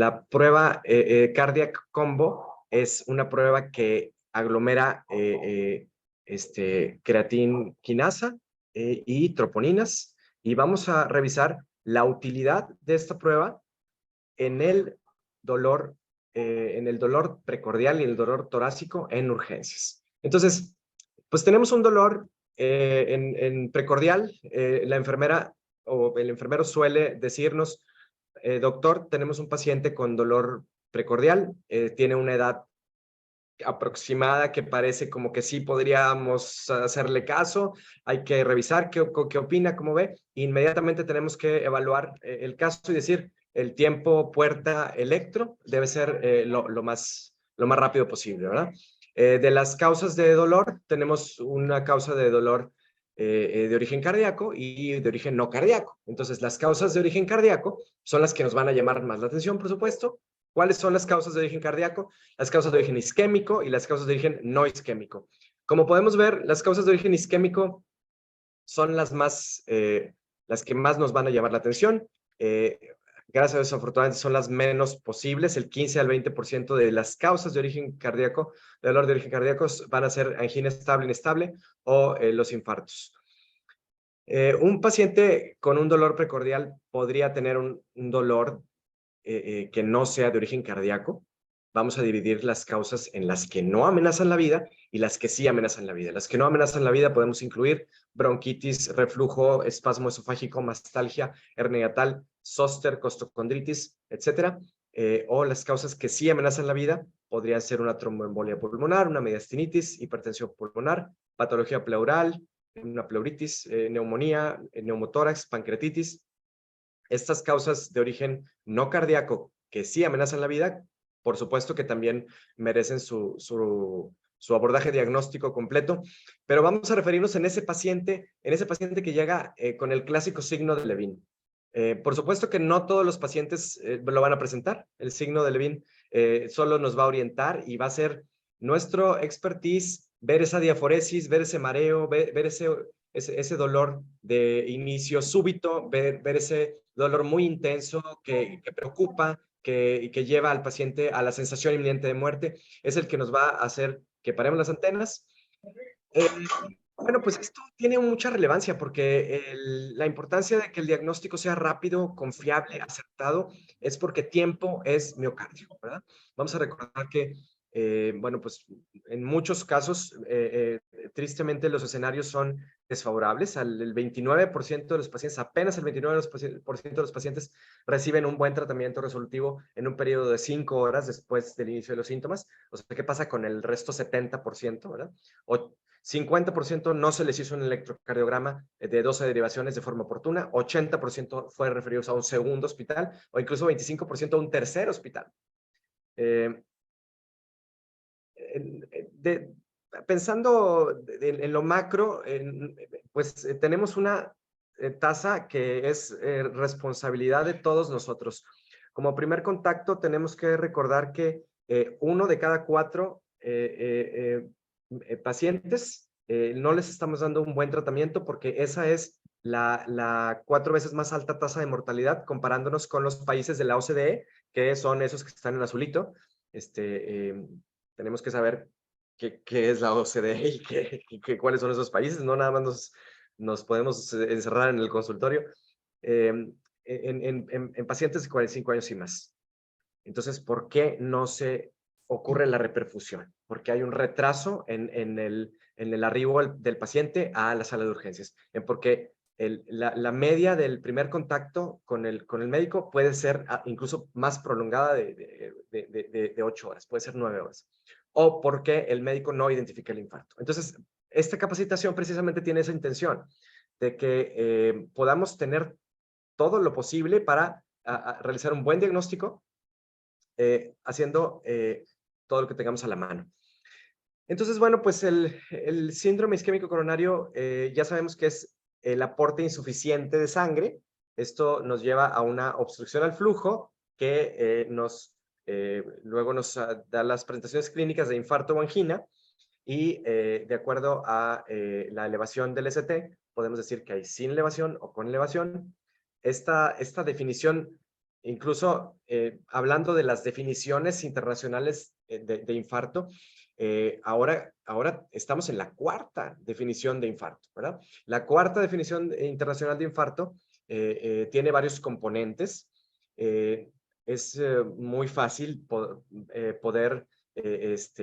La prueba Cardiac Combo es una prueba que aglomera creatina quinasa y troponinas, y vamos a revisar la utilidad de esta prueba en en el dolor precordial y el dolor torácico en urgencias. Entonces, pues tenemos un dolor en precordial. La enfermera o el enfermero suele decirnos: doctor, tenemos un paciente con dolor precordial, tiene una edad aproximada que parece como que sí podríamos hacerle caso, hay que revisar qué opina, cómo ve. Inmediatamente tenemos que evaluar el caso y decir: el tiempo puerta electro debe ser lo más rápido posible, ¿verdad? De las causas de dolor, tenemos una causa de dolor de origen cardíaco y de origen no cardíaco. Entonces, las causas de origen cardíaco son las que nos van a llamar más la atención, por supuesto. ¿Cuáles son las causas de origen cardíaco? Las causas de origen isquémico y las causas de origen no isquémico. Como podemos ver, las causas de origen isquémico son las que más nos van a llamar la atención. Gracias a Dios, afortunadamente, son las menos posibles. El 15 al 20% de las causas de origen cardíaco, de dolor de origen cardíaco, van a ser angina estable, inestable o los infartos. Un paciente con un dolor precordial podría tener un dolor que no sea de origen cardíaco. Vamos a dividir las causas en las que no amenazan la vida y las que sí amenazan la vida. Las que no amenazan la vida podemos incluir bronquitis, reflujo, espasmo esofágico, mastalgia, hernia hiatal, zóster, costocondritis, etcétera. O las causas que sí amenazan la vida podrían ser una tromboembolia pulmonar, una mediastinitis, hipertensión pulmonar, patología pleural, una pleuritis, neumonía, neumotórax, pancreatitis. Estas causas de origen no cardíaco que sí amenazan la vida, por supuesto que también merecen su abordaje diagnóstico completo, pero vamos a referirnos en ese paciente que llega con el clásico signo de Levin. Por supuesto que no todos los pacientes lo van a presentar. El signo de Levin solo nos va a orientar y va a ser nuestro expertise ver esa diaforesis, ver ese mareo, ver ese dolor de inicio súbito, ver ese dolor muy intenso que preocupa, que lleva al paciente a la sensación inminente de muerte. Es el que nos va a hacer que paremos las antenas. Eh, bueno, pues esto tiene mucha relevancia porque la importancia de que el diagnóstico sea rápido, confiable, acertado, es porque tiempo es miocardio, ¿verdad? Vamos a recordar que, bueno, pues en muchos casos, tristemente los escenarios son desfavorables. El 29% de los pacientes, apenas el 29% de los pacientes reciben un buen tratamiento resolutivo en un periodo de 5 horas después del inicio de los síntomas. O sea, ¿qué pasa con el resto 70%, ¿verdad? O 50% no se les hizo un electrocardiograma de 12 derivaciones de forma oportuna, 80% fue referidos a un segundo hospital o incluso 25% a un tercer hospital. Eh, de, Pensando en lo macro, pues tenemos una tasa que es responsabilidad de todos nosotros. Como primer contacto, tenemos que recordar que 1 de cada 4 pacientes no les estamos dando un buen tratamiento porque esa es la 4 veces más alta tasa de mortalidad comparándonos con los países de la OCDE, que son esos que están en azulito. Tenemos que saber qué es la OCDE y cuáles son esos países, no nada más nos podemos encerrar en el consultorio, en pacientes de 45 años y más. Entonces, ¿por qué no se ocurre la reperfusión? Porque hay un retraso en el arribo del paciente a la sala de urgencias. Porque la media del primer contacto con el médico puede ser incluso más prolongada de 8 horas, puede ser 9 horas. O porque el médico no identifica el infarto. Entonces, esta capacitación precisamente tiene esa intención de que podamos tener todo lo posible para realizar un buen diagnóstico haciendo todo lo que tengamos a la mano. Entonces, bueno, pues el síndrome isquémico coronario ya sabemos que es el aporte insuficiente de sangre. Esto nos lleva a una obstrucción al flujo que luego nos da las presentaciones clínicas de infarto o angina, y de acuerdo a la elevación del ST, podemos decir que hay sin elevación o con elevación. Esta definición incluso hablando de las definiciones internacionales de infarto, ahora estamos en la cuarta definición de infarto, ¿verdad? La cuarta definición internacional de infarto tiene varios componentes. Es muy fácil poder,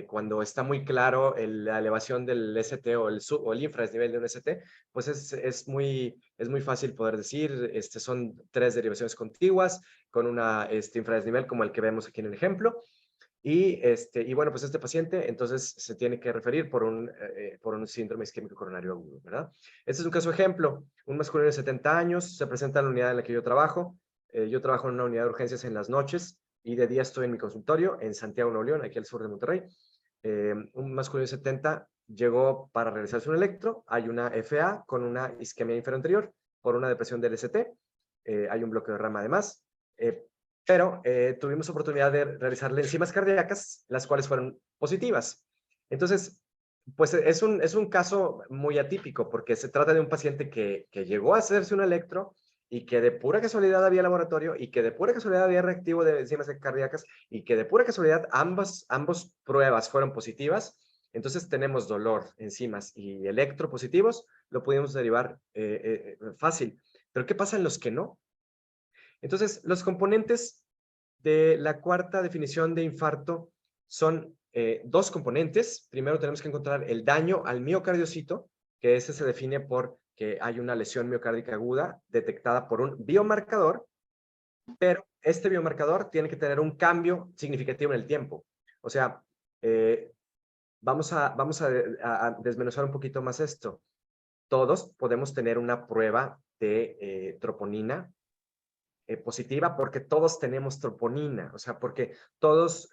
cuando está muy claro la elevación del ST o el infradesnivel de un ST, pues es muy fácil poder decir, son 3 derivaciones contiguas con una infradesnivel como el que vemos aquí en el ejemplo. Y bueno, pues este paciente entonces se tiene que referir por un síndrome isquémico coronario agudo, ¿verdad? Este es un caso ejemplo, un masculino de 70 años, se presenta en la unidad en la que yo trabajo. Yo trabajo en una unidad de urgencias en las noches y de día estoy en mi consultorio en Santiago, Nuevo León, aquí al sur de Monterrey. Un masculino de 70 llegó para realizarse un electro, hay una FA con una isquemia inferior anterior por una depresión del ST, hay un bloqueo de rama además, pero tuvimos oportunidad de realizarle enzimas cardíacas, las cuales fueron positivas. Entonces, pues es un caso muy atípico, porque se trata de un paciente que llegó a hacerse un electro y que de pura casualidad había laboratorio y que de pura casualidad había reactivo de enzimas cardíacas y que de pura casualidad ambas pruebas fueron positivas. Entonces tenemos dolor, enzimas y electro positivos, lo pudimos derivar fácil. Pero ¿qué pasa en los que no? Entonces, los componentes de la cuarta definición de infarto son 2 componentes. Primero tenemos que encontrar el daño al miocardiocito, que ese se define por que hay una lesión miocárdica aguda detectada por un biomarcador, pero este biomarcador tiene que tener un cambio significativo en el tiempo. O sea, vamos a desmenuzar un poquito más esto. Todos podemos tener una prueba de troponina positiva porque todos tenemos troponina, o sea, porque todos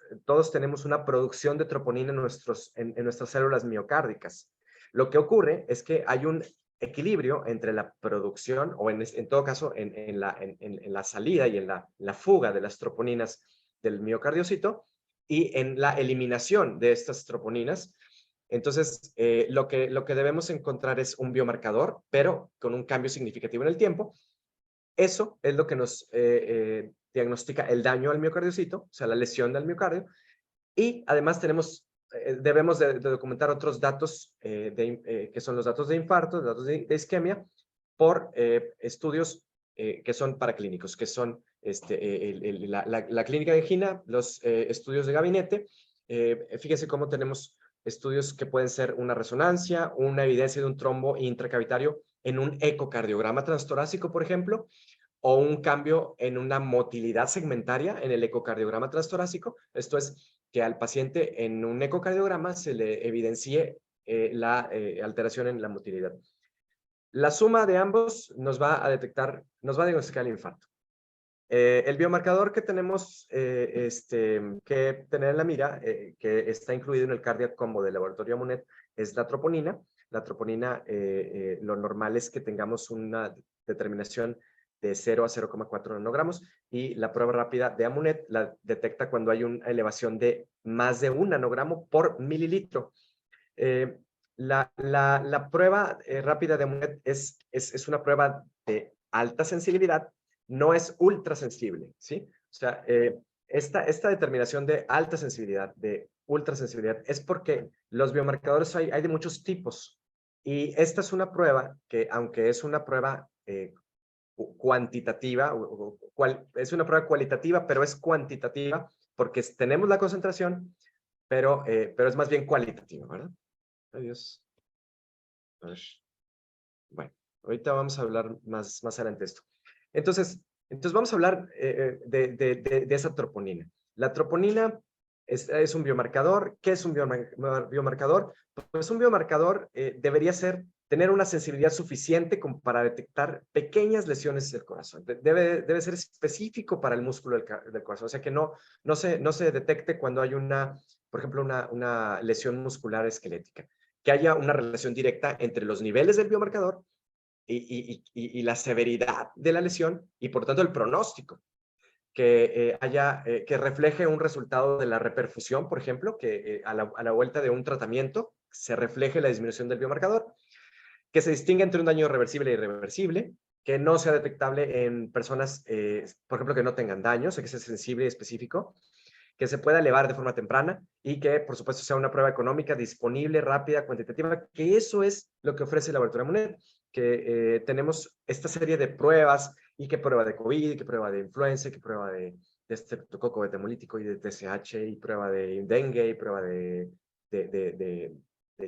tenemos una producción de troponina en nuestras células miocárdicas. Lo que ocurre es que hay un equilibrio entre la producción, o en todo caso, en la salida y en la fuga de las troponinas del miocardiocito y en la eliminación de estas troponinas. Entonces, lo que debemos encontrar es un biomarcador, pero con un cambio significativo en el tiempo. Eso es lo que nos diagnostica el daño al miocardiocito, o sea, la lesión del miocardio. Y además debemos de documentar otros datos que son los datos de infarto, datos de isquemia, por estudios que son paraclínicos, que son la clínica de angina, los estudios de gabinete. Fíjense cómo tenemos estudios que pueden ser una resonancia, una evidencia de un trombo intracavitario en un ecocardiograma transtorácico, por ejemplo, o un cambio en una motilidad segmentaria en el ecocardiograma transtorácico. Esto es que al paciente en un ecocardiograma se le evidencie la alteración en la motilidad. La suma de ambos nos va a diagnosticar el infarto. El biomarcador que tenemos que tener en la mira, que está incluido en el Cardiac Combo del laboratorio Amunet, es la troponina. La troponina, lo normal es que tengamos una determinación de 0 a 0,4 nanogramos y la prueba rápida de Amunet la detecta cuando hay una elevación de más de 1 nanogramo por mililitro. La prueba rápida de Amunet es una prueba de alta sensibilidad, no es ultra sensible, ¿sí? O sea, esta determinación de alta sensibilidad, de ultra sensibilidad, es porque los biomarcadores hay de muchos tipos. Y esta es una prueba que, aunque es una prueba cuantitativa, es una prueba cualitativa, pero es cuantitativa porque tenemos la concentración, pero es más bien cualitativa, ¿verdad? Adiós. Bueno, ahorita vamos a hablar más adelante de esto. Entonces vamos a hablar de esa troponina. La troponina es un biomarcador. ¿Qué es un biomarcador? Pues un biomarcador debería tener una sensibilidad suficiente como para detectar pequeñas lesiones del corazón. Debe ser específico para el músculo del corazón. O sea, que no se detecte cuando hay por ejemplo, una lesión muscular esquelética. Que haya una relación directa entre los niveles del biomarcador y la severidad de la lesión y por tanto el pronóstico, que refleje un resultado de la reperfusión, por ejemplo, que a la vuelta de un tratamiento se refleje la disminución del biomarcador, que se distinga entre un daño reversible e irreversible, que no sea detectable en personas, por ejemplo, que no tengan daño, o sea, que sea sensible y específico, que se pueda elevar de forma temprana y que, por supuesto, sea una prueba económica, disponible, rápida, cuantitativa, que eso es lo que ofrece el Laboratorio Munet, que tenemos esta serie de pruebas, y que prueba de COVID, y que prueba de influenza, y que prueba de estreptococo betamolítico y de TSH, y prueba de dengue, y prueba de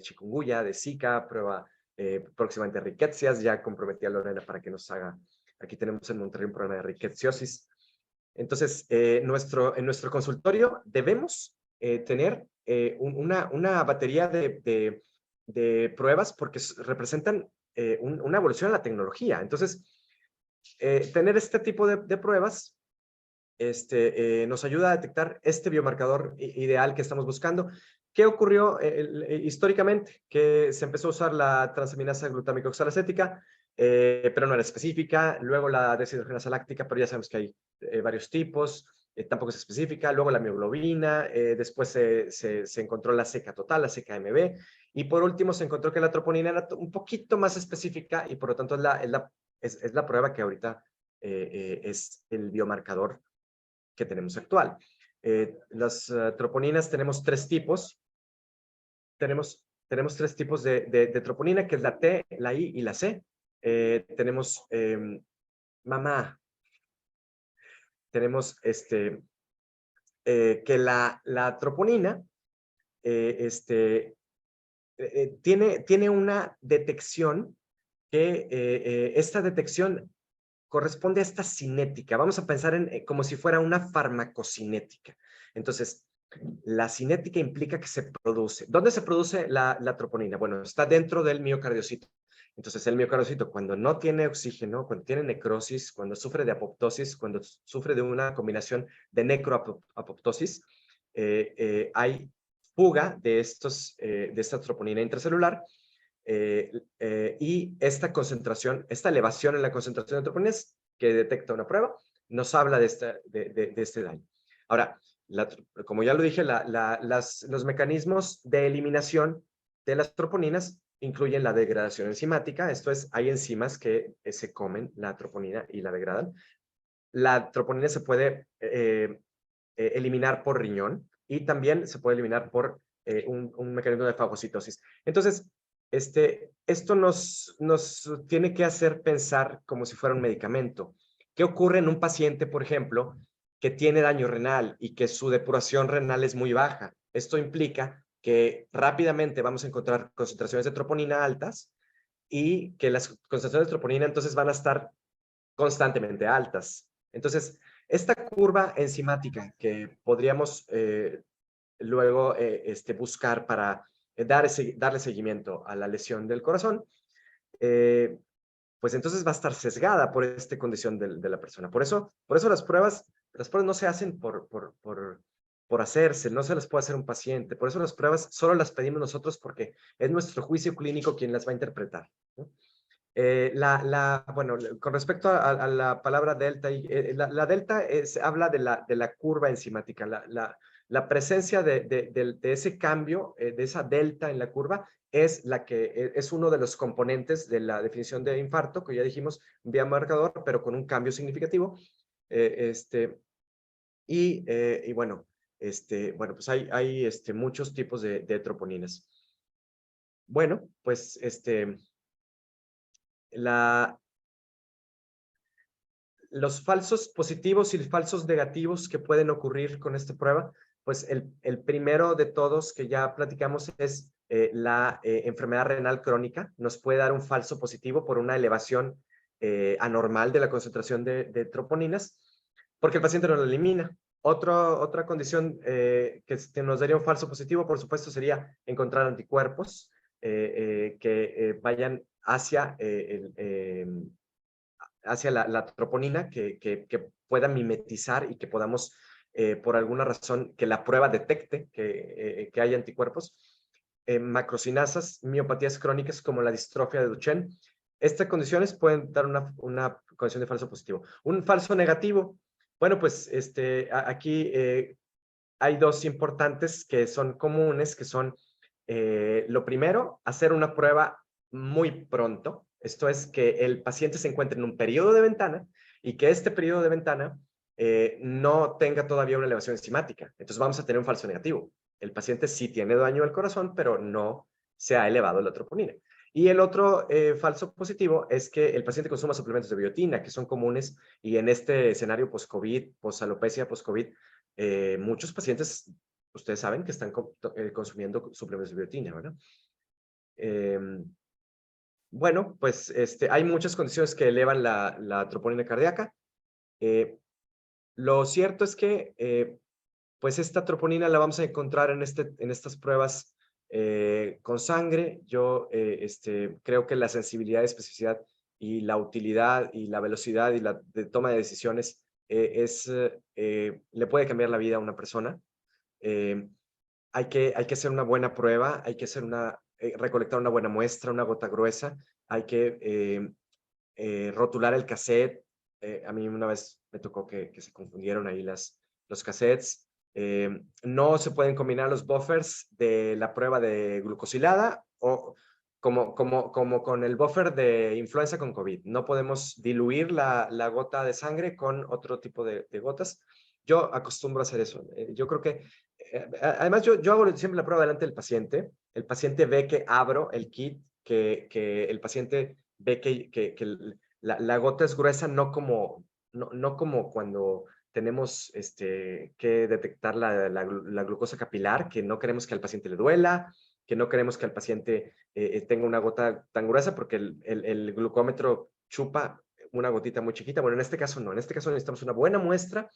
chikungunya, de Zika, prueba próximamente de riquecias. Ya comprometí a Lorena para que nos haga, aquí tenemos en Monterrey un programa de riqueciosis. Entonces, en nuestro consultorio debemos tener una batería de pruebas, porque representan una evolución en la tecnología. Entonces, tener este tipo de pruebas nos ayuda a detectar este biomarcador ideal que estamos buscando. ¿Qué ocurrió históricamente? Que se empezó a usar la transaminasa glutámica oxalacética, pero no era específica. Luego la deshidrogenasa láctica, pero ya sabemos que hay varios tipos, tampoco es específica. Luego la mioglobina, después se encontró la seca total, la seca MB, y por último se encontró que la troponina era un poquito más específica, y por lo tanto es la prueba que ahorita es el biomarcador que tenemos actual. Las troponinas tenemos tres tipos. Tenemos tres tipos de troponina, que es la T, la I y la C. Tenemos mamá. Tenemos que la troponina tiene una detección que esta detección corresponde a esta cinética. Vamos a pensar como si fuera una farmacocinética. Entonces, la cinética implica que se produce. ¿Dónde se produce la troponina? Bueno, está dentro del miocardiocito. Entonces, el miocardiocito, cuando no tiene oxígeno, cuando tiene necrosis, cuando sufre de apoptosis, cuando sufre de una combinación de necroapoptosis, hay fuga de esta troponina intracelular, y esta concentración, esta elevación en la concentración de troponinas que detecta una prueba, nos habla de este daño. Ahora, como ya lo dije, los mecanismos de eliminación de las troponinas incluyen la degradación enzimática. Esto es, hay enzimas que se comen la troponina y la degradan. La troponina se puede eliminar por riñón, y también se puede eliminar por un mecanismo de fagocitosis. Entonces, esto nos tiene que hacer pensar como si fuera un medicamento. ¿Qué ocurre en un paciente, por ejemplo, que tiene daño renal y que su depuración renal es muy baja? Esto implica que rápidamente vamos a encontrar concentraciones de troponina altas, y que las concentraciones de troponina entonces van a estar constantemente altas. Entonces, esta curva enzimática que podríamos luego buscar para darle seguimiento a la lesión del corazón, pues entonces va a estar sesgada por esta condición de la persona. Por eso las pruebas no se hacen por hacerse, no se las puede hacer un paciente. Por eso las pruebas solo las pedimos nosotros, porque es nuestro juicio clínico quien las va a interpretar, ¿no? Bueno, con respecto a la palabra delta, la delta habla de la curva enzimática. La presencia de ese cambio, de esa delta en la curva, es la que es uno de los componentes de la definición de infarto, que ya dijimos, un biomarcador, pero con un cambio significativo. Y bueno, pues hay muchos tipos de troponinas. Bueno, pues los falsos positivos y falsos negativos que pueden ocurrir con esta prueba, pues el primero de todos que ya platicamos es la enfermedad renal crónica. Nos puede dar un falso positivo por una elevación anormal de la concentración de troponinas, porque el paciente no lo elimina. Otra condición que nos daría un falso positivo, por supuesto, sería encontrar anticuerpos que vayan hacia la troponina, que pueda mimetizar, y que podamos, por alguna razón, que la prueba detecte que hay anticuerpos. Macrocinasas, miopatías crónicas como la distrofia de Duchenne. Estas condiciones pueden dar una condición de falso positivo. Un falso negativo, bueno, pues aquí hay dos importantes que son comunes, que son, lo primero, hacer una prueba muy pronto. Esto es que el paciente se encuentre en un periodo de ventana y que este periodo de ventana no tenga todavía una elevación enzimática. Entonces vamos a tener un falso negativo. El paciente sí tiene daño al corazón, pero no se ha elevado la troponina. Y el otro falso positivo es que el paciente consuma suplementos de biotina, que son comunes, y en este escenario post-COVID, post-alopecia, post-COVID, muchos pacientes, ustedes saben que están consumiendo suplementos de biotina, ¿verdad? Bueno, pues hay muchas condiciones que elevan la troponina cardíaca. Lo cierto es que pues esta troponina la vamos a encontrar en estas pruebas con sangre. Yo creo que la sensibilidad, especificidad y la utilidad y la velocidad y la de toma de decisiones le puede cambiar la vida a una persona. Hay que hacer una buena prueba, hay que hacer recolectar una buena muestra, una gota gruesa, hay que rotular el cassette. A mí una vez me tocó que se confundieron ahí los cassettes. No se pueden combinar los buffers de la prueba de glucosilada o como con el buffer de influenza con COVID. No podemos diluir la gota de sangre con otro tipo de gotas. Yo acostumbro a hacer eso. Yo creo que, además yo hago siempre la prueba delante del paciente. El paciente ve que abro el kit, que el paciente ve que la gota es gruesa, no como cuando tenemos que detectar la glucosa capilar, que no queremos que al paciente le duela, que no queremos que al paciente tenga una gota tan gruesa, porque el glucómetro chupa una gotita muy chiquita. Bueno, en este caso no, en este caso necesitamos una buena muestra.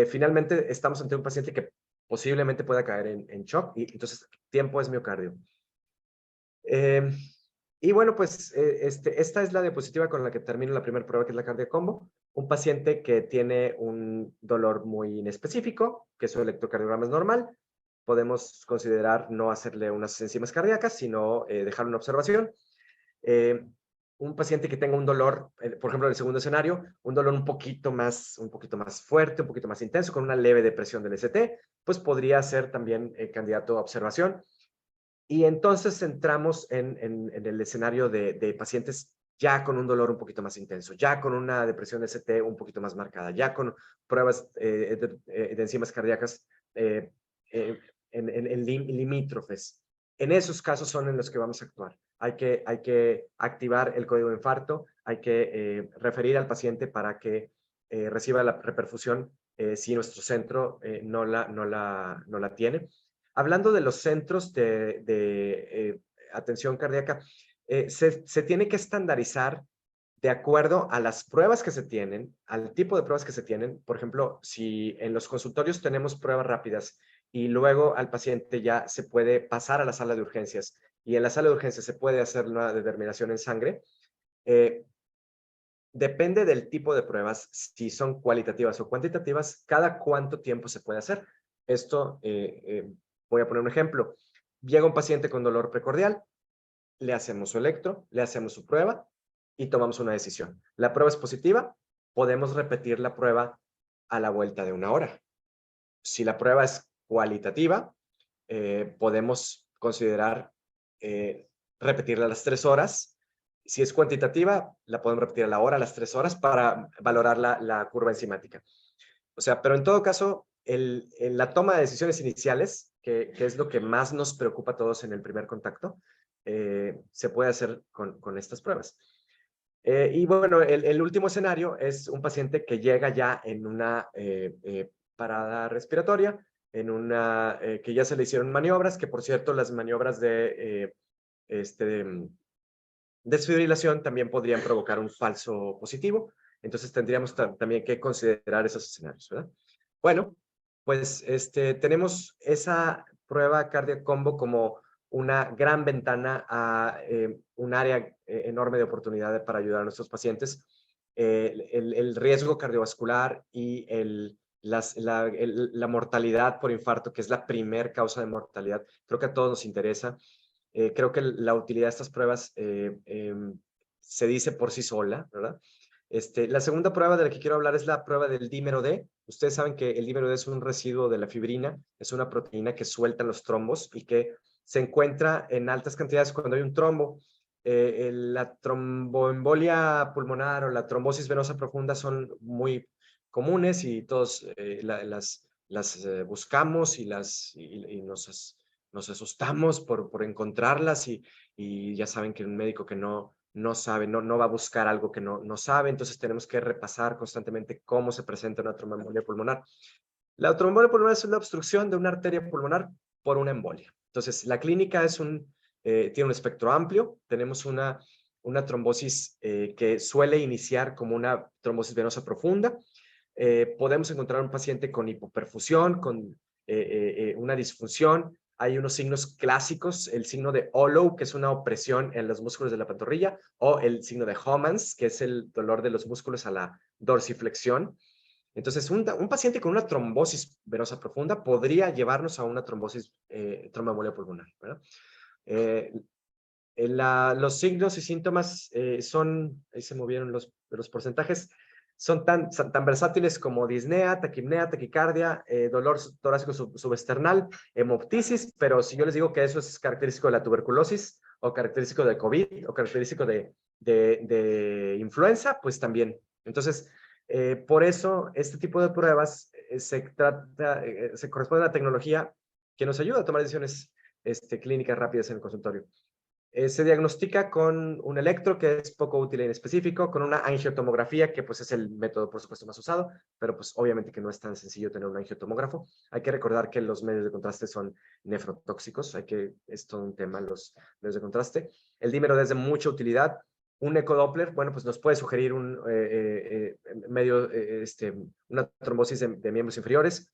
Finalmente estamos ante un paciente que posiblemente pueda caer en shock, y entonces tiempo es miocardio. Y bueno, pues esta es la diapositiva con la que termino la primera prueba, que es la cardiocombo. Un paciente que tiene un dolor muy inespecífico, que su electrocardiograma es normal. Podemos considerar no hacerle unas enzimas cardíacas, sino dejar una observación. Un paciente que tenga un dolor, por ejemplo, en el segundo escenario, un dolor un poquito más fuerte, un poquito más intenso, con una leve depresión del ST, pues podría ser también candidato a observación. Y entonces entramos en el escenario de pacientes ya con un dolor un poquito más intenso, ya con una depresión ST un poquito más marcada, ya con pruebas de enzimas cardíacas en limítrofes. En esos casos son en los que vamos a actuar. Hay que activar el código de infarto, hay que referir al paciente para que reciba la reperfusión si nuestro centro no la tiene. Hablando de los centros de atención cardíaca, se tiene que estandarizar de acuerdo a las pruebas que se tienen, al tipo de pruebas que se tienen. Por ejemplo, si en los consultorios tenemos pruebas rápidas y luego al paciente ya se puede pasar a la sala de urgencias, y en la sala de urgencias se puede hacer una determinación en sangre, depende del tipo de pruebas, si son cualitativas o cuantitativas, cada cuánto tiempo se puede hacer. Esto, voy a poner un ejemplo. Llega un paciente con dolor precordial, le hacemos su electro, le hacemos su prueba y tomamos una decisión. La prueba es positiva, podemos repetir la prueba a la vuelta de una hora. Si la prueba es cualitativa, podemos considerar repetirla a las 3 horas. Si es cuantitativa, la podemos repetir a la hora, a las 3 horas, para valorar la curva enzimática. O sea, pero en todo caso, la toma de decisiones iniciales, que es lo que más nos preocupa a todos en el primer contacto, se puede hacer con estas pruebas. Y bueno, el último escenario es un paciente que llega ya en una parada respiratoria, que ya se le hicieron maniobras, que por cierto las maniobras de desfibrilación también podrían provocar un falso positivo. Entonces tendríamos también que considerar esos escenarios, ¿verdad? Bueno, pues tenemos esa prueba Cardiac Combo como una gran ventana a un área enorme de oportunidad para ayudar a nuestros pacientes. El riesgo cardiovascular y la mortalidad por infarto, que es la primer causa de mortalidad, creo que a todos nos interesa. Creo que la utilidad de estas pruebas se dice por sí sola, ¿verdad? La segunda prueba de la que quiero hablar es la prueba del dímero D. Ustedes saben que el dímero D es un residuo de la fibrina, es una proteína que sueltan los trombos y que se encuentra en altas cantidades cuando hay un trombo. La tromboembolia pulmonar o la trombosis venosa profunda son muy comunes y todos las buscamos y nos asustamos por encontrarlas y ya saben que un médico que no sabe, no va a buscar algo que no sabe, entonces tenemos que repasar constantemente cómo se presenta una tromboembolia pulmonar. La tromboembolia pulmonar es una obstrucción de una arteria pulmonar por una embolia. Entonces, la clínica tiene un espectro amplio. Tenemos una trombosis que suele iniciar como una trombosis venosa profunda. Podemos encontrar un paciente con hipoperfusión, con una disfunción. Hay unos signos clásicos, el signo de Hollow, que es una opresión en los músculos de la pantorrilla, o el signo de Homans, que es el dolor de los músculos a la dorsiflexión. Entonces, un paciente con una trombosis venosa profunda podría llevarnos a una tromboembolia pulmonar, ¿verdad? Los signos y síntomas ahí se movieron los porcentajes, son tan versátiles como disnea, taquipnea, taquicardia, dolor torácico subesternal, hemoptisis, pero si yo les digo que eso es característico de la tuberculosis, o característico de COVID, o característico de influenza, pues también. Entonces, por eso, este tipo de pruebas se corresponde a la tecnología que nos ayuda a tomar decisiones clínicas rápidas en el consultorio. Se diagnostica con un electro que es poco útil e inespecífico, con una angiotomografía que pues es el método por supuesto más usado, pero pues obviamente que no es tan sencillo tener un angiotomógrafo. Hay que recordar que los medios de contraste son nefrotóxicos, es todo un tema los medios de contraste. El dímero es de mucha utilidad. Un ecodoppler, bueno, pues nos puede sugerir una trombosis de miembros inferiores.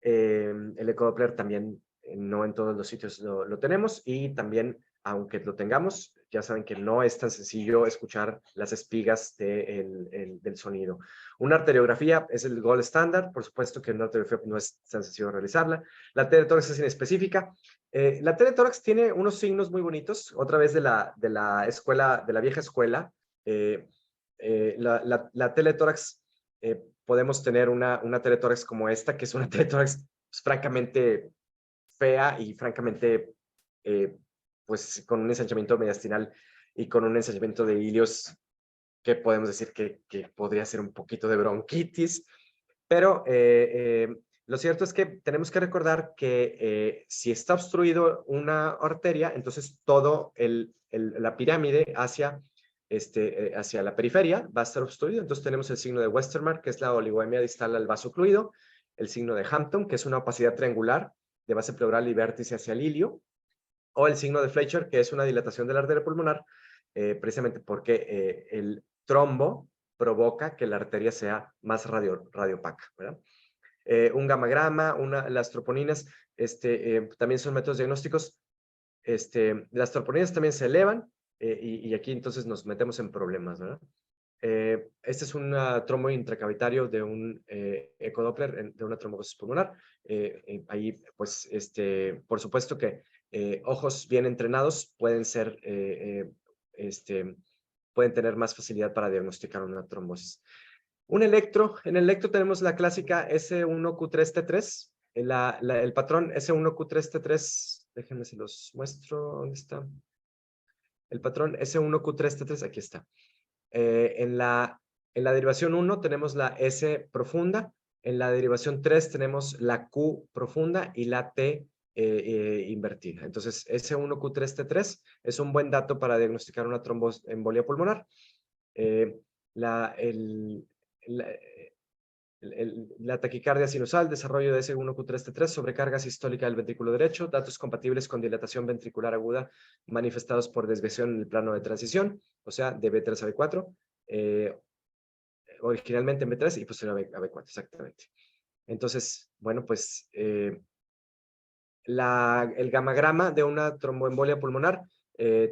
El ecodoppler también no en todos los sitios lo tenemos y también aunque lo tengamos, ya saben que no es tan sencillo escuchar las espigas del sonido. Una arteriografía es el gold standard, por supuesto que una arteriografía no es tan sencillo realizarla. La teletórax es inespecífica. La teletórax tiene unos signos muy bonitos, otra vez de la escuela, de la vieja escuela. La teletórax, podemos tener una teletórax como esta, que es una teletórax pues, francamente fea y francamente pues con un ensanchamiento mediastinal y con un ensanchamiento de ilios que podemos decir que podría ser un poquito de bronquitis, pero lo cierto es que tenemos que recordar que si está obstruido una arteria, entonces todo la pirámide hacia la periferia va a estar obstruido. Entonces tenemos el signo de Westermarck, que es la oligoemia distal al vaso ocluido, el signo de Hampton, que es una opacidad triangular de base pleural y vértice hacia el ilio, o el signo de Fletcher, que es una dilatación de la arteria pulmonar, precisamente porque el trombo provoca que la arteria sea más radiopaca, ¿verdad? Un gamagrama, las troponinas, también son métodos diagnósticos. Las troponinas también se elevan y aquí entonces nos metemos en problemas, ¿verdad? Este es un trombo intracavitario de un ecodoppler de una trombosis pulmonar. Ahí, pues, por supuesto que ojos bien entrenados pueden pueden tener más facilidad para diagnosticar una trombosis. En el electro tenemos la clásica S1Q3T3, el patrón S1Q3T3, déjenme si los muestro, ¿dónde está? El patrón S1Q3T3, aquí está. En la derivación 1 tenemos la S profunda, en la derivación 3 tenemos la Q profunda y la T invertida. Entonces, S1Q3T3 es un buen dato para diagnosticar una tromboembolia pulmonar. La, el, la, la taquicardia sinusal, desarrollo de S1Q3T3, sobrecarga sistólica del ventrículo derecho, datos compatibles con dilatación ventricular aguda manifestados por desviación en el plano de transición, o sea, de B3 a B4, originalmente en B3 y posteriormente a B4, exactamente. Entonces, bueno, pues el gamagrama de una tromboembolia pulmonar,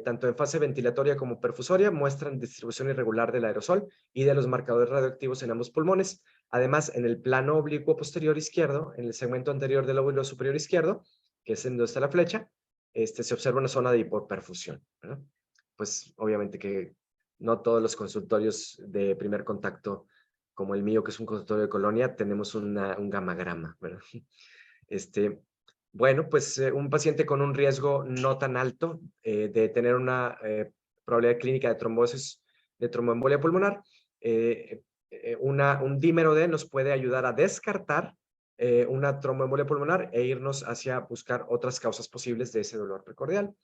tanto en fase ventilatoria como perfusoria, muestran distribución irregular del aerosol y de los marcadores radioactivos en ambos pulmones. Además, en el plano oblicuo posterior izquierdo, en el segmento anterior del lóbulo superior izquierdo, que es en donde está la flecha, se observa una zona de hipoperfusión, ¿verdad? Pues obviamente que no todos los consultorios de primer contacto, como el mío, que es un consultorio de colonia, tenemos un gamagrama, ¿verdad? Bueno, pues un paciente con un riesgo no tan alto de tener una probabilidad clínica de trombosis, de tromboembolia pulmonar, un dímero D nos puede ayudar a descartar una tromboembolia pulmonar e irnos hacia buscar otras causas posibles de ese dolor precordial.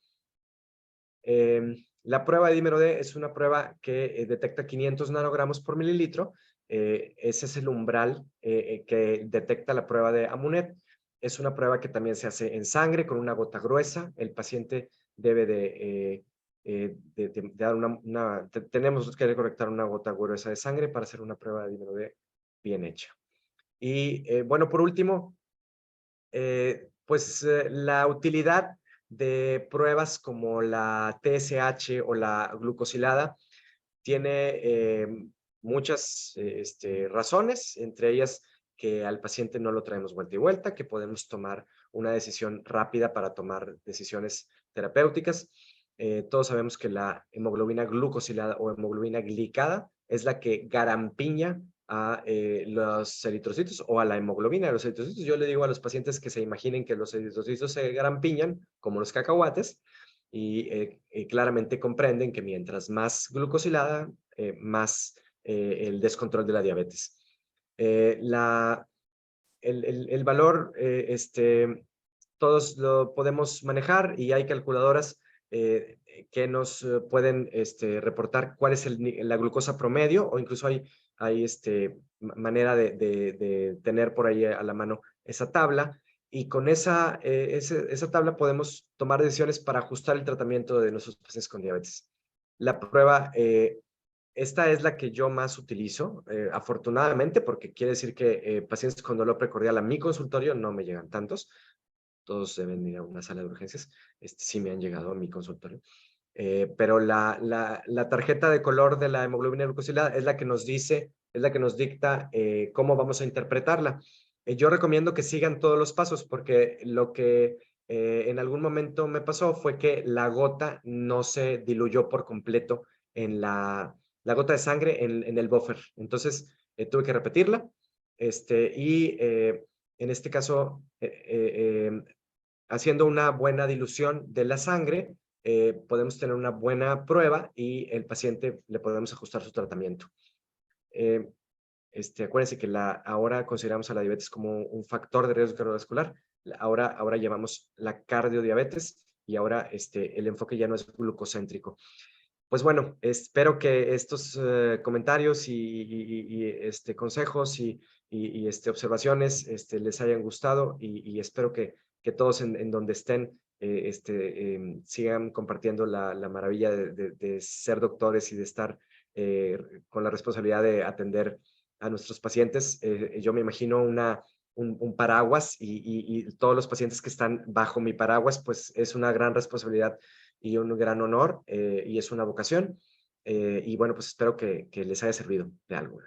La prueba de dímero D es una prueba que detecta 500 nanogramos por mililitro. Ese es el umbral que detecta la prueba de Amunet. Es una prueba que también se hace en sangre con una gota gruesa. El paciente debe de dar tenemos que recolectar una gota gruesa de sangre para hacer una prueba de dímero D bien hecha. Y bueno, por último, la utilidad de pruebas como la TSH o la glucosilada tiene muchas razones, entre ellas que al paciente no lo traemos vuelta y vuelta, que podemos tomar una decisión rápida para tomar decisiones terapéuticas. Todos sabemos que la hemoglobina glucosilada o hemoglobina glicada es la que garampiña a los eritrocitos o a la hemoglobina de los eritrocitos. Yo le digo a los pacientes que se imaginen que los eritrocitos se garampiñan como los cacahuates y claramente comprenden que mientras más glucosilada, más el descontrol de la diabetes. El valor, todos lo podemos manejar y hay calculadoras que nos pueden reportar cuál es la glucosa promedio o incluso hay manera de tener por ahí a la mano esa tabla y con esa tabla podemos tomar decisiones para ajustar el tratamiento de nuestros pacientes con diabetes. La prueba, esta es la que yo más utilizo, afortunadamente, porque quiere decir que pacientes con dolor precordial a mi consultorio no me llegan tantos. Todos deben ir a una sala de urgencias. Sí me han llegado a mi consultorio. Pero la tarjeta de color de la hemoglobina glucosilada es la que nos dice, es la que nos dicta cómo vamos a interpretarla. Yo recomiendo que sigan todos los pasos porque lo que en algún momento me pasó fue que la gota no se diluyó por completo en la gota de sangre en el buffer. Entonces tuve que repetirla y en este caso haciendo una buena dilución de la sangre, podemos tener una buena prueba y el paciente le podemos ajustar su tratamiento. Acuérdense que ahora consideramos a la diabetes como un factor de riesgo cardiovascular. Ahora llevamos la cardiodiabetes y ahora el enfoque ya no es glucocéntrico. Pues bueno, espero que estos comentarios y consejos y observaciones les hayan gustado y espero que todos en donde estén sigan compartiendo la maravilla de ser doctores y de estar con la responsabilidad de atender a nuestros pacientes. Yo me imagino un paraguas y todos los pacientes que están bajo mi paraguas, pues es una gran responsabilidad y un gran honor y es una vocación. Y bueno, pues espero que les haya servido de algo.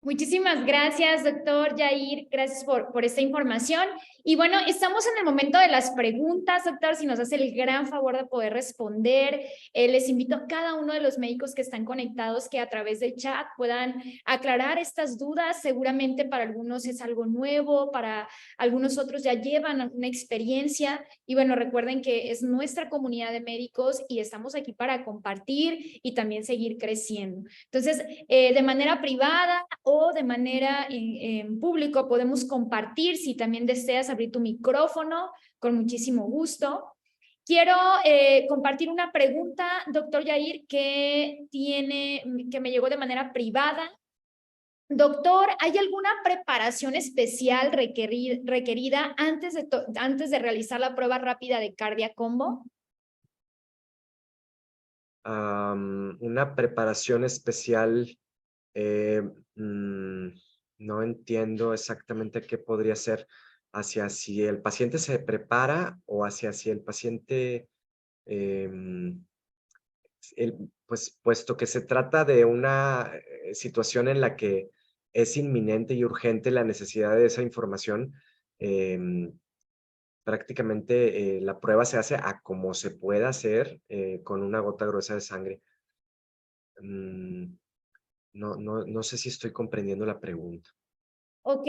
Muchísimas gracias, doctor Yair. Gracias por esta información. Y bueno, estamos en el momento de las preguntas, doctor, si nos hace el gran favor de poder responder. Les invito a cada uno de los médicos que están conectados que a través del chat puedan aclarar estas dudas. Seguramente para algunos es algo nuevo, para algunos otros ya llevan una experiencia. Y bueno, recuerden que es nuestra comunidad de médicos y estamos aquí para compartir y también seguir creciendo. Entonces, de manera privada o de manera en público podemos compartir. Si también deseas abrir tu micrófono, con muchísimo gusto. Quiero compartir una pregunta, doctor Yair, que me llegó de manera privada. Doctor, ¿hay alguna preparación especial requerida antes de realizar la prueba rápida de Cardia Combo? Una preparación especial, no entiendo exactamente qué podría ser, hacia si el paciente se prepara o hacia si el paciente, pues puesto que se trata de una situación en la que es inminente y urgente la necesidad de esa información, prácticamente la prueba se hace a como se pueda hacer con una gota gruesa de sangre. No sé si estoy comprendiendo la pregunta. Ok,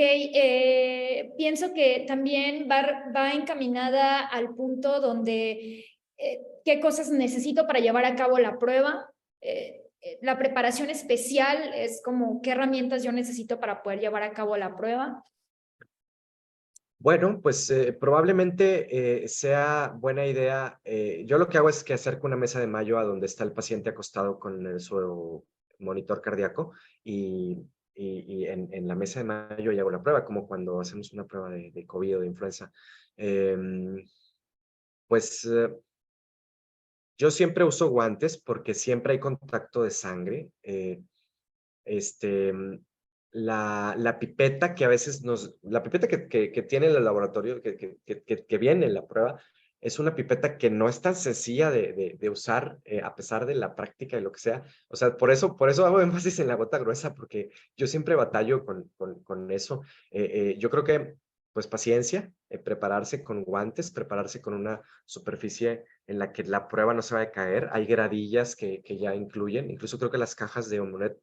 pienso que también va encaminada al punto donde qué cosas necesito para llevar a cabo la prueba. La preparación especial es como qué herramientas yo necesito para poder llevar a cabo la prueba. Bueno, pues probablemente sea buena idea. Yo lo que hago es que acerco una mesa de Mayo a donde está el paciente acostado con su monitor cardíaco y en la mesa de Mayo yo hago la prueba, como cuando hacemos una prueba de COVID o de influenza. Pues yo siempre uso guantes porque siempre hay contacto de sangre. Este, la pipeta que a veces la pipeta que tiene el laboratorio, que viene en la prueba, es una pipeta que no es tan sencilla de usar, a pesar de la práctica y lo que sea. O sea, por eso hago énfasis en la gota gruesa, porque yo siempre batallo con eso. Yo creo que, pues, paciencia, prepararse con guantes, prepararse con una superficie en la que la prueba no se va a caer. Hay gradillas que ya incluyen, incluso creo que las cajas de Omunet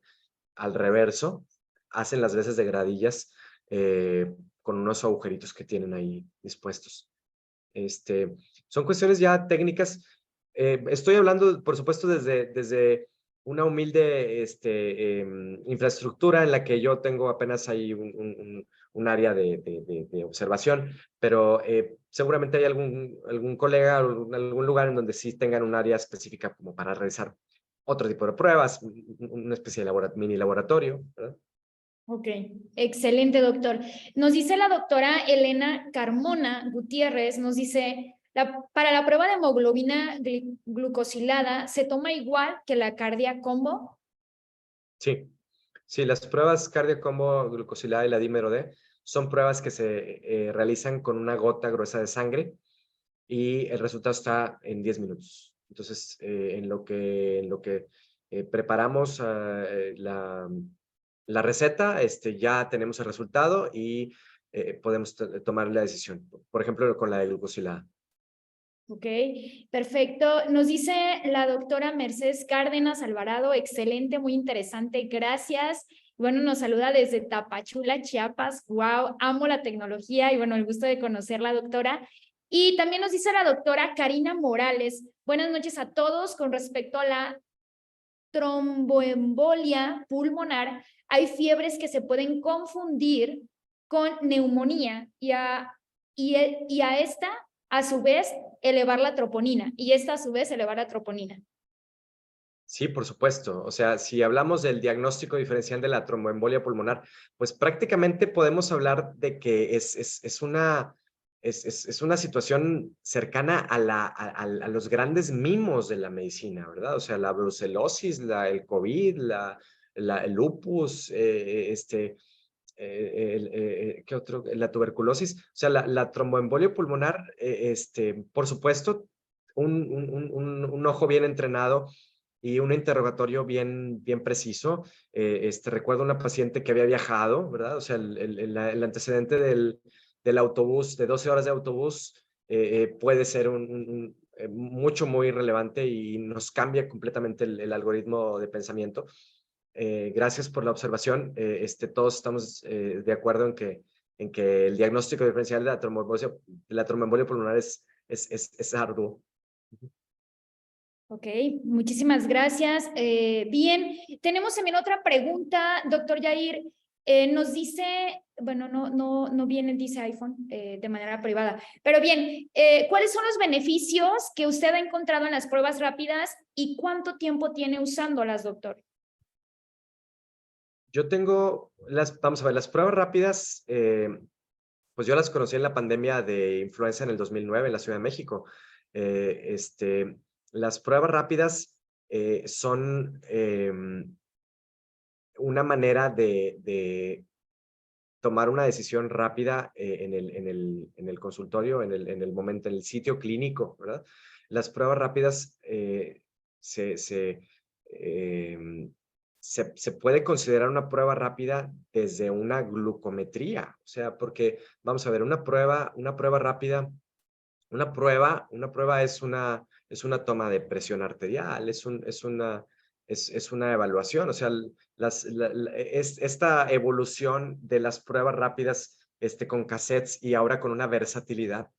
al reverso, hacen las veces de gradillas con unos agujeritos que tienen ahí dispuestos. Son cuestiones ya técnicas. Estoy hablando, por supuesto, desde una humilde infraestructura en la que yo tengo apenas ahí un área de observación, pero seguramente hay algún colega, algún lugar en donde sí tengan un área específica como para realizar otro tipo de pruebas, una especie de mini laboratorio, ¿verdad? Ok, excelente, doctor. Nos dice la doctora Elena Carmona Gutiérrez, nos dice, para la prueba de hemoglobina glucosilada, ¿se toma igual que la cardia combo? Sí, sí, las pruebas cardio-combo glucosilada y la dímero D son pruebas que se realizan con una gota gruesa de sangre y el resultado está en 10 minutos. Entonces, en lo que preparamos la receta, ya tenemos el resultado y podemos tomar la decisión. Por ejemplo, con la de glucosilada. Ok, perfecto. Nos dice la doctora Mercedes Cárdenas Alvarado, excelente, muy interesante, gracias. Bueno, nos saluda desde Tapachula, Chiapas. Wow, amo la tecnología y bueno, el gusto de conocer la doctora. Y también nos dice la doctora Karina Morales, buenas noches a todos. Con respecto a la tromboembolia pulmonar, hay fiebres que se pueden confundir con neumonía y a esta, a su vez, elevar la troponina y esta, a su vez, elevar la troponina. Sí, por supuesto. O sea, si hablamos del diagnóstico diferencial de la tromboembolia pulmonar, pues prácticamente podemos hablar de que es una situación cercana a los grandes mimos de la medicina, ¿verdad? O sea, la brucelosis, el COVID, el lupus, ¿qué otro? La tuberculosis. O sea, la tromboembolia pulmonar, por supuesto, un ojo bien entrenado y un interrogatorio bien preciso. Recuerdo una paciente que había viajado, ¿verdad? O sea, el antecedente del autobús, de 12 horas de autobús, puede ser mucho, muy relevante y nos cambia completamente el algoritmo de pensamiento. Gracias por la observación. Todos estamos de acuerdo en que el diagnóstico diferencial de la tromboembolia pulmonar es arduo. Ok, muchísimas gracias. Bien, tenemos también otra pregunta, doctor Yair. Nos dice, bueno, no viene, dice iPhone de manera privada, pero bien, ¿cuáles son los beneficios que usted ha encontrado en las pruebas rápidas y cuánto tiempo tiene usándolas, doctor? Vamos a ver, las pruebas rápidas, pues yo las conocí en la pandemia de influenza en el 2009 en la Ciudad de México. Las pruebas rápidas son una manera de tomar una decisión rápida en el consultorio, en el momento, en el sitio clínico, ¿verdad? Las pruebas rápidas se puede considerar una prueba rápida desde una glucometría, o sea, porque vamos a ver, una prueba rápida, una prueba es una toma de presión arterial, es una evaluación, o sea, esta evolución de las pruebas rápidas con cassettes y ahora con una versatilidad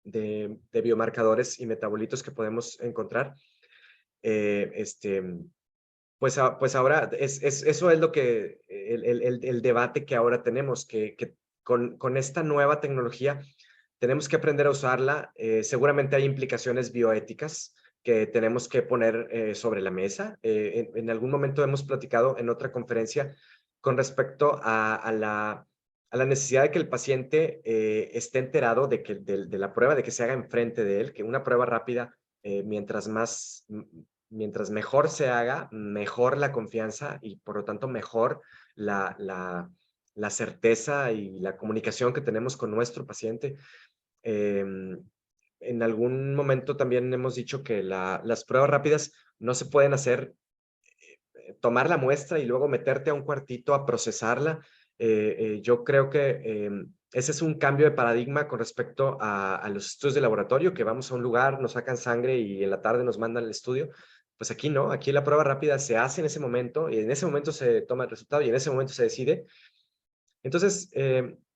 de biomarcadores y metabolitos que podemos encontrar. Pues ahora eso es lo que el debate que ahora tenemos, que con esta nueva tecnología tenemos que aprender a usarla. Seguramente hay implicaciones bioéticas que tenemos que poner sobre la mesa. En algún momento hemos platicado en otra conferencia con respecto a la necesidad de que el paciente esté enterado de la prueba, de que se haga enfrente de él, que una prueba rápida, mientras mejor se haga, mejor la confianza y por lo tanto mejor la certeza y la comunicación que tenemos con nuestro paciente. En algún momento también hemos dicho que las pruebas rápidas no se pueden hacer, tomar la muestra y luego meterte a un cuartito a procesarla. Yo creo que ese es un cambio de paradigma con respecto a los estudios de laboratorio, que vamos a un lugar, nos sacan sangre y en la tarde nos mandan el estudio. Pues aquí no, aquí la prueba rápida se hace en ese momento y en ese momento se toma el resultado y en ese momento se decide. Entonces,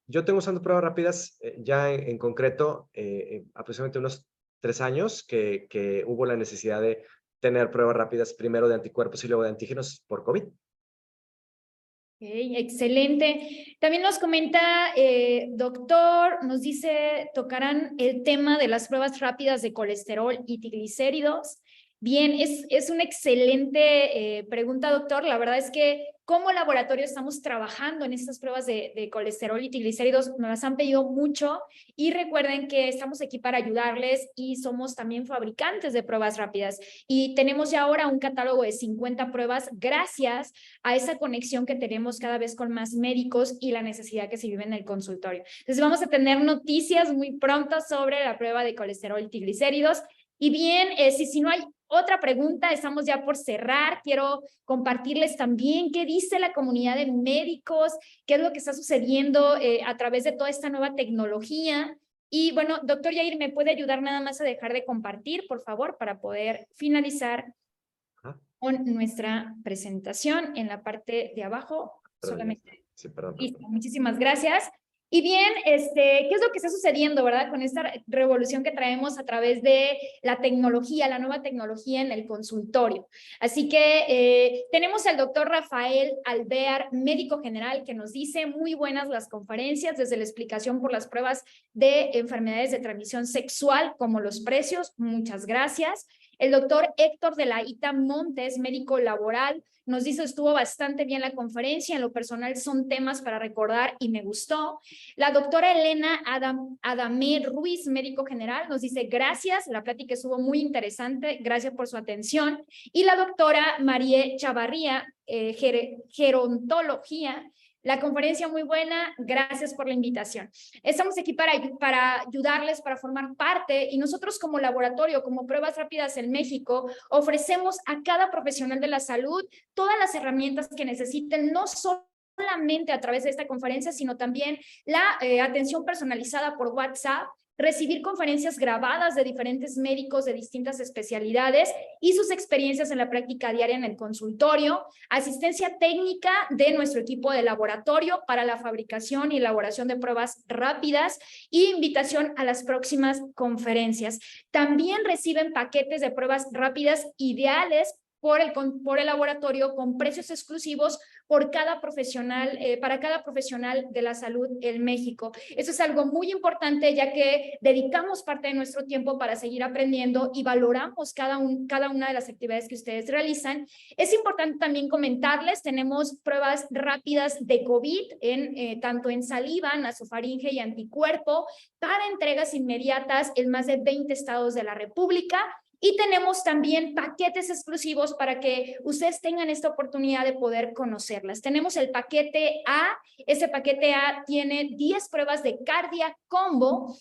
yo tengo usando pruebas rápidas ya en concreto aproximadamente unos 3 años que hubo la necesidad de tener pruebas rápidas primero de anticuerpos y luego de antígenos por COVID. Okay, excelente. También nos comenta, doctor, nos dice, tocarán el tema de las pruebas rápidas de colesterol y triglicéridos. Bien, es una excelente pregunta, doctor. La verdad es que como laboratorio estamos trabajando en estas pruebas de colesterol y triglicéridos. Nos las han pedido mucho y recuerden que estamos aquí para ayudarles y somos también fabricantes de pruebas rápidas. Y tenemos ya ahora un catálogo de 50 pruebas gracias a esa conexión que tenemos cada vez con más médicos y la necesidad que se vive en el consultorio. Entonces vamos a tener noticias muy pronto sobre la prueba de colesterol y triglicéridos. Y bien, si no hay otra pregunta, estamos ya por cerrar. Quiero compartirles también qué dice la comunidad de médicos, qué es lo que está sucediendo a través de toda esta nueva tecnología. Y bueno, doctor Yair, ¿me puede ayudar nada más a dejar de compartir, por favor, para poder finalizar con nuestra presentación en la parte de abajo? Solamente. Sí, perdón. Listo, muchísimas gracias. Y bien, ¿qué es lo que está sucediendo, verdad? Con esta revolución que traemos a través de la tecnología, la nueva tecnología en el consultorio. Así que tenemos al doctor Rafael Alvear, médico general, que nos dice muy buenas las conferencias, desde la explicación por las pruebas de enfermedades de transmisión sexual, como los precios. Muchas gracias. El doctor Héctor de la Ita Montes, médico laboral, nos dice estuvo bastante bien la conferencia, en lo personal son temas para recordar y me gustó. La doctora Elena Adamé Ruiz, médico general, nos dice gracias, la plática estuvo muy interesante, gracias por su atención. Y la doctora María Chavarría, gerontología, la conferencia muy buena, gracias por la invitación. Estamos aquí para ayudarles, para formar parte, y nosotros como laboratorio, como Pruebas Rápidas en México, ofrecemos a cada profesional de la salud todas las herramientas que necesiten, no solamente a través de esta conferencia, sino también la atención personalizada por WhatsApp, recibir conferencias grabadas de diferentes médicos de distintas especialidades y sus experiencias en la práctica diaria en el consultorio, asistencia técnica de nuestro equipo de laboratorio para la fabricación y elaboración de pruebas rápidas y invitación a las próximas conferencias. También reciben paquetes de pruebas rápidas ideales por el laboratorio con precios exclusivos por cada profesional, para cada profesional de la salud en México. Eso es algo muy importante, ya que dedicamos parte de nuestro tiempo para seguir aprendiendo y valoramos cada una de las actividades que ustedes realizan. Es importante también comentarles, tenemos pruebas rápidas de COVID, tanto en saliva, nasofaringe y anticuerpo, para entregas inmediatas en más de 20 estados de la República. Y tenemos también paquetes exclusivos para que ustedes tengan esta oportunidad de poder conocerlas. Tenemos el paquete A. Ese paquete A tiene 10 pruebas de Cardia Combo.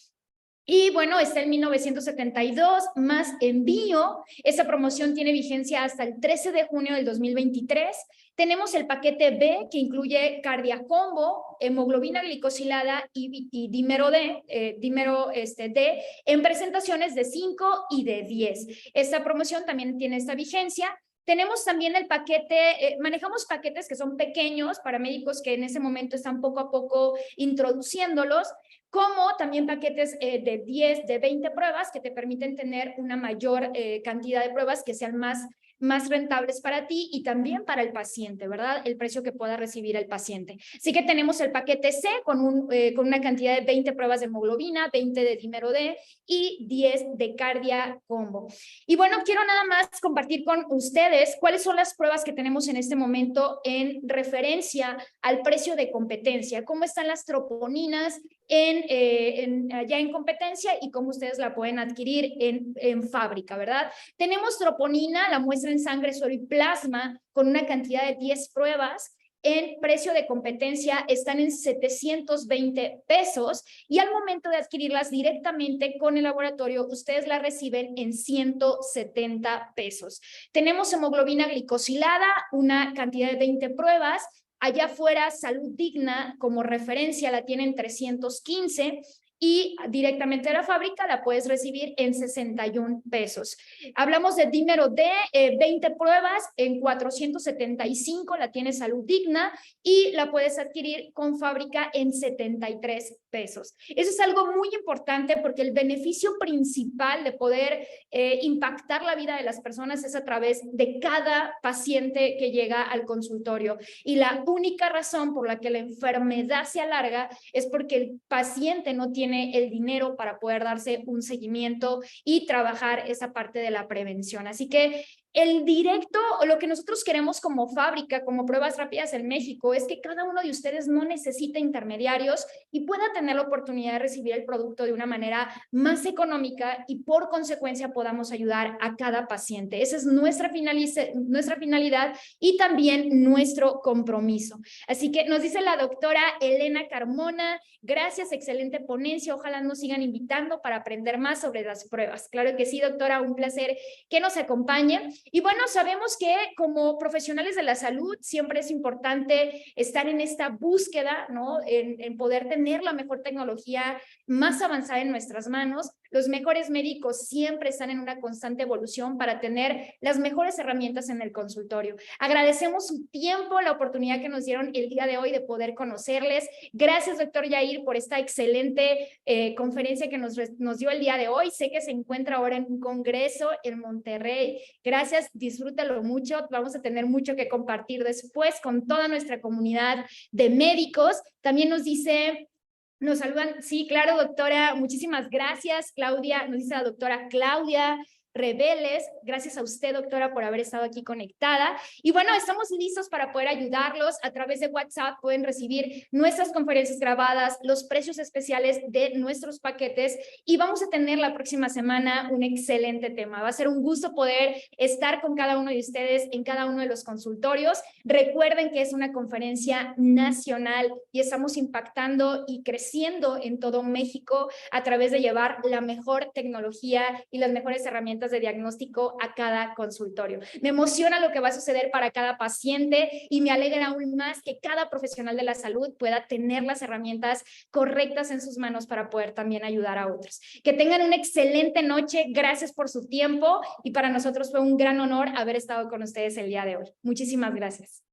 Y bueno, está en 1972 más envío. Esa promoción tiene vigencia hasta el 13 de junio del 2023. Tenemos el paquete B, que incluye Cardia Combo, hemoglobina glicosilada y dímero D, D en presentaciones de 5 y de 10. Esta promoción también tiene esta vigencia. Tenemos también el paquete, manejamos paquetes que son pequeños para médicos que en ese momento están poco a poco introduciéndolos, como también paquetes de 10, de 20 pruebas que te permiten tener una mayor cantidad de pruebas que sean más rentables para ti y también para el paciente, ¿verdad? El precio que pueda recibir el paciente. Así que tenemos el paquete C con una cantidad de 20 pruebas de hemoglobina, 20 de dímero D y 10 de cardia combo. Y bueno, quiero nada más compartir con ustedes cuáles son las pruebas que tenemos en este momento en referencia al precio de competencia, cómo están las troponinas ya en competencia y cómo ustedes la pueden adquirir en fábrica, ¿verdad? Tenemos troponina, la muestra en sangre, suero y plasma con una cantidad de 10 pruebas. En precio de competencia están en 720 pesos y al momento de adquirirlas directamente con el laboratorio, ustedes la reciben en 170 pesos. Tenemos hemoglobina glicosilada, una cantidad de 20 pruebas. Allá afuera, Salud Digna como referencia la tienen 315 y directamente de la fábrica la puedes recibir en 61 pesos. Hablamos de dímero D, 20 pruebas en 475, la tiene Salud Digna y la puedes adquirir con fábrica en 73 pesos. Eso es algo muy importante porque el beneficio principal de poder impactar la vida de las personas es a través de cada paciente que llega al consultorio. Y la única razón por la que la enfermedad se alarga es porque el paciente no tiene el dinero para poder darse un seguimiento y trabajar esa parte de la prevención. Así que el directo, o lo que nosotros queremos como fábrica, como Pruebas Rápidas en México, es que cada uno de ustedes no necesite intermediarios y pueda tener la oportunidad de recibir el producto de una manera más económica y por consecuencia podamos ayudar a cada paciente. Esa es nuestra finalidad y también nuestro compromiso. Así que nos dice la doctora Elena Carmona, gracias, excelente ponencia, ojalá nos sigan invitando para aprender más sobre las pruebas. Claro que sí, doctora, un placer que nos acompañe. Y bueno, sabemos que como profesionales de la salud siempre es importante estar en esta búsqueda, ¿no? En poder tener la mejor tecnología más avanzada en nuestras manos. Los mejores médicos siempre están en una constante evolución para tener las mejores herramientas en el consultorio. Agradecemos su tiempo, la oportunidad que nos dieron el día de hoy de poder conocerles. Gracias, doctor Yair, por esta excelente conferencia que nos dio el día de hoy. Sé que se encuentra ahora en un congreso en Monterrey. Gracias, disfrútalo mucho. Vamos a tener mucho que compartir después con toda nuestra comunidad de médicos. También nos saludan, sí, claro, doctora, muchísimas gracias, Claudia, nos dice la doctora Claudia Reveles, gracias a usted, doctora, por haber estado aquí conectada. Y bueno, estamos listos para poder ayudarlos. A través de WhatsApp pueden recibir nuestras conferencias grabadas, los precios especiales de nuestros paquetes y vamos a tener la próxima semana un excelente tema. Va a ser un gusto poder estar con cada uno de ustedes en cada uno de los consultorios. Recuerden que es una conferencia nacional y estamos impactando y creciendo en todo México a través de llevar la mejor tecnología y las mejores herramientas de diagnóstico a cada consultorio. Me emociona lo que va a suceder para cada paciente y me alegra aún más que cada profesional de la salud pueda tener las herramientas correctas en sus manos para poder también ayudar a otros. Que tengan una excelente noche. Gracias por su tiempo y para nosotros fue un gran honor haber estado con ustedes el día de hoy. Muchísimas gracias.